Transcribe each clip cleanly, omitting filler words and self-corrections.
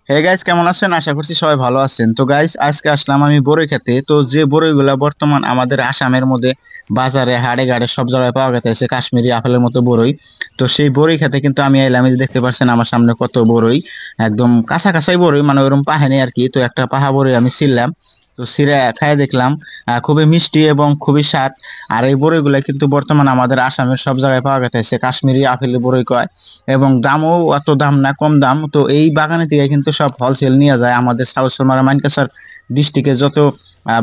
Hey guys, কেমন আছেন? আশা করছি সবাই ভালো আছেন। তো গাইস, আজকে আসলাম আমি বড়ই খেতে। তো যে বড়ইগুলা বর্তমান আমাদের আসামের মধ্যে বাজারে হাড়ে গাড়ে সব জায়গায় পাওয়া যাচ্ছে, কাশ্মীরি আপেলের মতো বড়ই। তো সেই বড়ই খেতে কিন্তু আমি এলাম। এই যে দেখতে পাচ্ছেন আমার সামনে কত বড়ই, একদম কাঁচা কাঁচাই বড়ই, মানে ওরকম পাহেনি আর কি। তো একটা পাহা বড়ই আমি ছিললাম, তো সিরা খাই দেখলাম। খুবই মিষ্টি এবং খুবই স্বাদ। আর এই বড়ইগুলা কিন্তু বর্তমান আমাদের আসামের সব জায়গায় পাওয়া যাচ্ছে, কাশ্মীরি আপেলের বড়ই কয়। এবং দামও অত দাম না, কম দাম। তো এই বাগানে থেকে কিন্তু সব হোলসেল নিয়ে যায় আমাদের সাউথ সোনার মানকাসার ডিস্ট্রিক্টে যত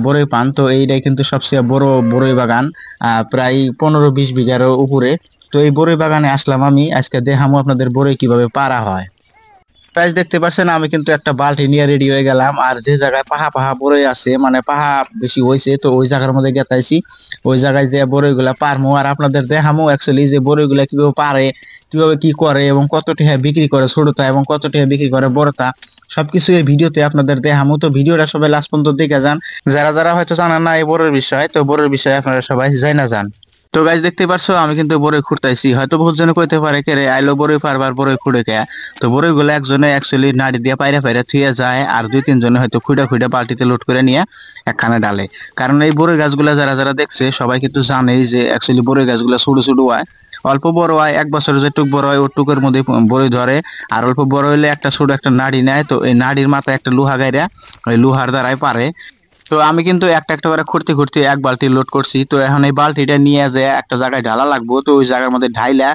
বড়ই পান। তো এইটাই কিন্তু সবচেয়ে বড় বড়ই বাগান, প্রায় 15-20 বিঘার উপরে। তো এই বড়ই বাগানে আসলাম আমি আজকে, দেখামো আপনাদের বড়ই কিভাবে পারা হয়। গাইস, দেখতে পাচ্ছেন আমি কিন্তু একটা বালতি নিয়ে রেডি হয়ে গেলাম। আর যে জায়গায় পাহা পাহা বড়ই আছে, মানে পাহা বেশি হয়েছে, তো ওই জায়গার মধ্যে গেতাইছি। ওই জায়গায় যে বড়ইগুলা পারমু আর আপনাদের দেখামু অ্যাকচুয়ালি যে বড়ইগুলা কিভাবে পারে, কিভাবে কি করে এবং কত টাকা বিক্রি করে ছোটটা এবং কত টাকা বিক্রি করে বড়টা, সবকিছু এই ভিডিওতে আপনাদের দেখামু। তো ভিডিওটা সবাই লাস্ট পর্যন্ত দেখে যান। যারা যারা হয়তো জানেন না এই বড়ের বিষয়, তো বড়ের বিষয়ে আপনারা সবাই জানা যান। তো গাইজ, দেখতে পারছো আমি কিন্তু বড়ই খুঁড়তাইছি। হয়তো বহুত জনে কইতে পারে কে রে আইলো বড়ই পারবার বড়ই খুঁড়ে কে। তো বড়ই গুলো একজনে অ্যাকচুয়ালি নাড়ি দিয়ে পাইরা পাইরা থুয়ে যায়, আর 2-3 জনে হয়তো খুঁড়া খুঁড়া বালতিতে লোড করে নিয়ে একখানে ডালে। কারণ এই বড়ই গাছগুলা যারা যারা দেখছে সবাই কিন্তু জানেই যে অ্যাকচুয়ালি বড়ই গাছগুলা ছোট ছোট হয়, অল্প বড় হয়। 1 বছর যেটুক বড় হয় ওটুকের মধ্যে বড়ই ধরে। আর অল্প বড় হইলে একটা ছোট একটা নাড়ি নেয়, তো এই নাড়ির মাথায় একটা লোহা গাইরা ওই লোহার দ্বারাই পারে। তো আমি কিন্তু একটা একটা করে খুঁড়তে খুঁড়তে এক বালতি লোড করছি। তো এখন এই বালতিটা নিয়ে যে একটা জায়গায় ঢালা লাগবো, তো ওই জায়গার মধ্যে ঢাইলা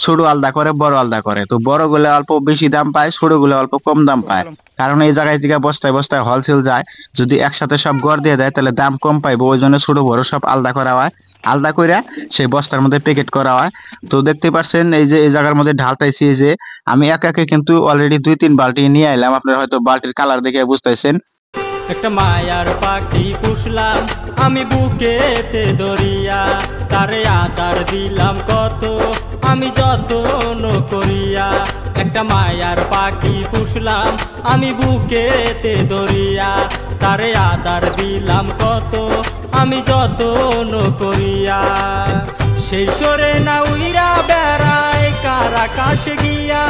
ছোট আলাদা করে বড় আলাদা করে। তো বড় গুলো অল্প বেশি দাম পায়, ছোট গুলো অল্প কম দাম পায়। কারণ এই জায়গায় থেকে বস্তায় বস্তায় হোলসেল যায়, যদি একসাথে সব গড় দিয়ে দেয় তাহলে দাম কম পাইবো। ওই জন্য ছোট বড় সব আলাদা করা হয়, আলাদা কইরা সেই বস্তার মধ্যে প্যাকেট করা হয়। তো দেখতে পাচ্ছেন এই যে এই জায়গার মধ্যে ঢালতাইছি, এই যে আমি একা একে কিন্তু অলরেডি 2-3 বালতি নিয়ে আইলাম। আপনারা হয়তো বালতির কালার দেখে বুঝতেছেন। একটা মায়ার পাখি পুষলাম আমি বুকেতে দরিয়া, তারে আদার দিলাম কত আমি যত্ন করিয়া। একটা মায়ার পাখি পুষলাম আমি বুকেতে দরিয়া, তারে আদার দিলাম কত আমি যত্ন করিয়া। সেই সরে না উইরা বেড়ায় কার আকাশে গিয়া,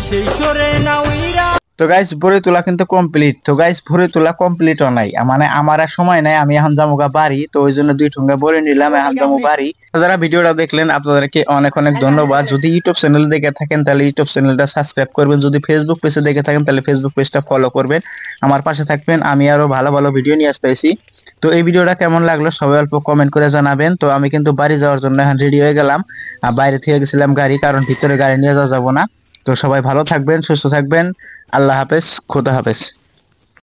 সেই সরে না উইরা। তো গাইস, ভরে তোলা কিন্তু কমপ্লিট। তো গাইস, ভরে তোলা কমপ্লিটও নাই, মানে আমার আর সময় নাই, আমি এখন যাবো বাড়ি। তো ওই জন্য 2 ঠুঙ্গা ভরে নিলাম, এখন যাবো বাড়ি। যারা ভিডিওটা দেখলেন আপনাদেরকে অনেক অনেক ধন্যবাদ। যদি ইউটিউব চ্যানেল দেখে থাকেন তাহলে ইউটিউব চ্যানেলটা সাবস্ক্রাইব করবেন, যদি ফেসবুক পেজে দেখে থাকেন তাহলে ফেসবুক পেজটা ফলো করবেন, আমার পাশে থাকবেন। আমি আরো ভালো ভালো ভিডিও নিয়ে আসতেছি। তো এই ভিডিওটা কেমন লাগলো সবাই অল্প কমেন্ট করে জানাবেন। তো আমি কিন্তু বাড়ি যাওয়ার জন্য এখন রেডি হয়ে গেলাম। বাইরে থেকে গেছিলাম গাড়ি, কারণ ভিতরে গাড়ি নিয়ে যাওয়া যাবো না। তো সবাই ভালো থাকবেন, সুস্থ থাকবেন। আল্লাহ হাফেজ, খোদা হাফেজ।